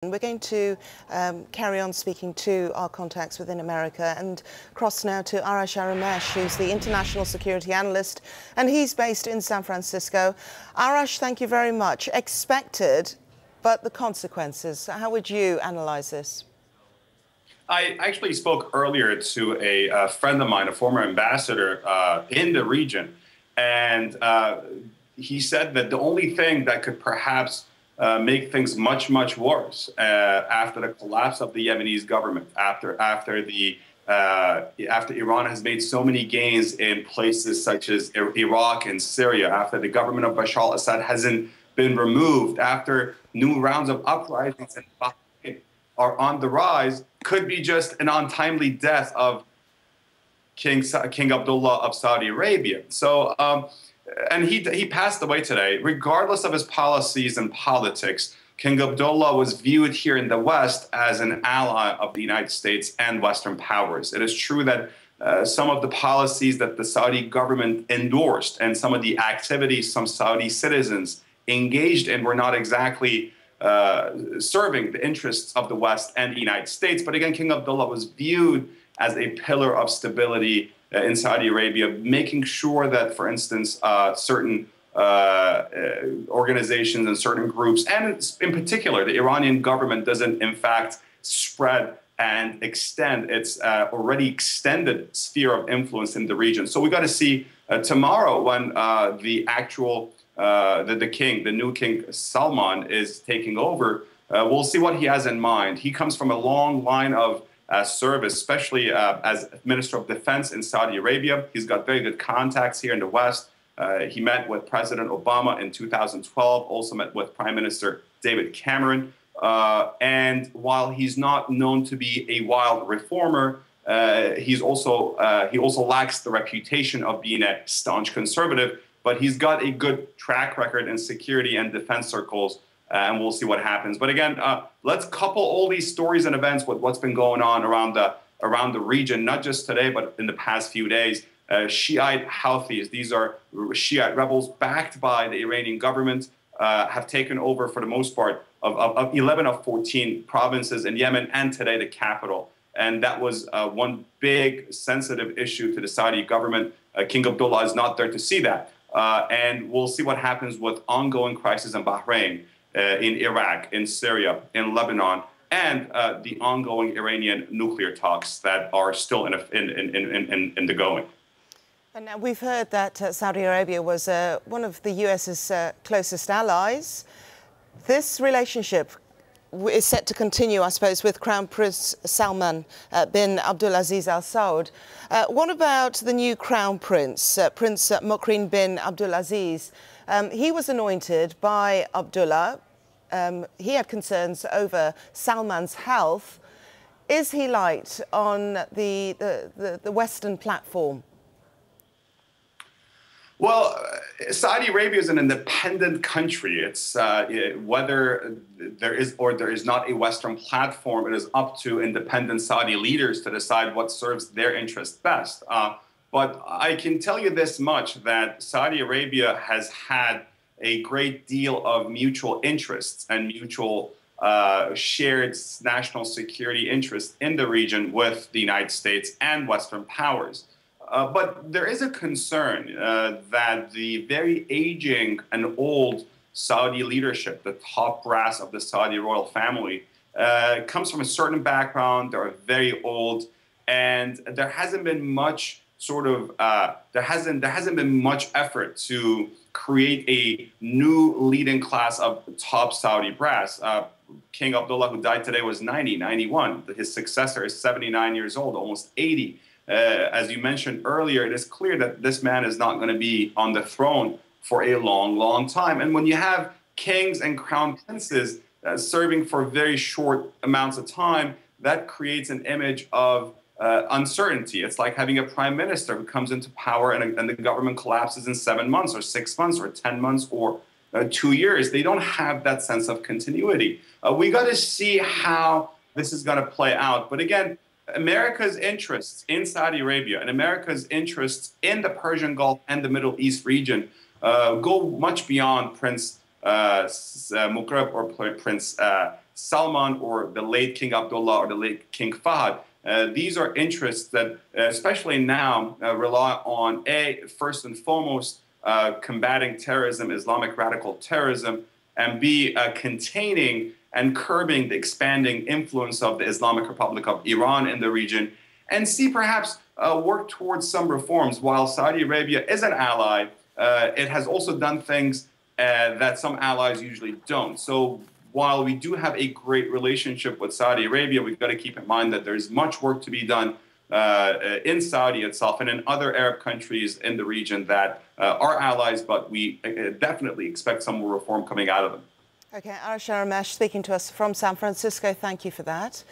We're going to carry on speaking to our contacts within America and cross now to Arash Aramesh, who's the International Security Analyst, and he's based in San Francisco. Arash, thank you very much. Expected, but the consequences, how would you analyze this? I actually spoke earlier to a friend of mine, a former ambassador in the region, and he said that the only thing that could perhaps make things much worse after the collapse of the Yemenis government, after Iran has made so many gains in places such as Iraq and Syria, after the government of Bashar al-Assad hasn't been removed, after new rounds of uprisings in Bahrain are on the rise, could be just an untimely death of King Abdullah of Saudi Arabia. So. And he passed away today. Regardless of his policies and politics, King Abdullah was viewed here in the West as an ally of the United States and Western powers. It is true that some of the policies that the Saudi government endorsed and some of the activities some Saudi citizens engaged in were not exactly serving the interests of the West and the United States. But again, King Abdullah was viewed as a pillar of stability in Saudi Arabia, making sure that, for instance, certain organizations and certain groups, and in particular, the Iranian government doesn't, in fact, spread and extend its already extended sphere of influence in the region. So we got to see tomorrow when the actual, the new King Salman is taking over. We'll see what he has in mind. He comes from a long line of service, especially as Minister of Defense in Saudi Arabia. He's got very good contacts here in the West. He met with President Obama in 2012, also met with Prime Minister David Cameron. And while he's not known to be a wild reformer, he also lacks the reputation of being a staunch conservative, but he's got a good track record in security and defense circles. And we'll see what happens. But again, let's couple all these stories and events with what's been going on around the region, not just today, but in the past few days. Shiite Houthis, these are Shiite rebels backed by the Iranian government, have taken over for the most part of 11 of 14 provinces in Yemen, and today the capital. And that was one big sensitive issue to the Saudi government. King Abdullah is not there to see that. And we'll see what happens with ongoing crisis in Bahrain, in Iraq, in Syria, in Lebanon, and the ongoing Iranian nuclear talks that are still in the going. And now we've heard that Saudi Arabia was one of the US's closest allies. This relationship is set to continue, I suppose, with Crown Prince Salman bin Abdulaziz Al Saud. What about the new Crown Prince, Prince Mokrin bin Abdulaziz? He was anointed by Abdullah. He had concerns over Salman's health. Is he liked on the Western platform? Well, Saudi Arabia is an independent country. It's whether there is or there is not a Western platform, it is up to independent Saudi leaders to decide what serves their interests best. But I can tell you this much, that Saudi Arabia has had a great deal of mutual interests and mutual shared national security interests in the region with the United States and Western powers. But there is a concern that the very aging and old Saudi leadership, the top brass of the Saudi royal family, comes from a certain background. They're very old, and there hasn't been much there hasn't been much effort to create a new leading class of top Saudi brass. King Abdullah, who died today, was 91. His successor is 79 years old, almost 80. As you mentioned earlier, it is clear that this man is not going to be on the throne for a long time. And when you have kings and crown princes serving for very short amounts of time, that creates an image of uncertainty. It's like having a prime minister who comes into power and the government collapses in 7 months or 6 months or 10 months or 2 years. They don't have that sense of continuity. We got to see how this is going to play out. But again, America's interests in Saudi Arabia and America's interests in the Persian Gulf and the Middle East region go much beyond Prince Mukrab or Prince Salman or the late King Abdullah or the late King Fahd. These are interests that, especially now, rely on first and foremost, combating terrorism, Islamic radical terrorism, and B, containing and curbing the expanding influence of the Islamic Republic of Iran in the region, and C, perhaps work towards some reforms. While Saudi Arabia is an ally, it has also done things that some allies usually don't. So while we do have a great relationship with Saudi Arabia, we've got to keep in mind that there's much work to be done in Saudi itself and in other Arab countries in the region that are allies, but we definitely expect some more reform coming out of them. Okay, Arash Aramesh speaking to us from San Francisco. Thank you for that.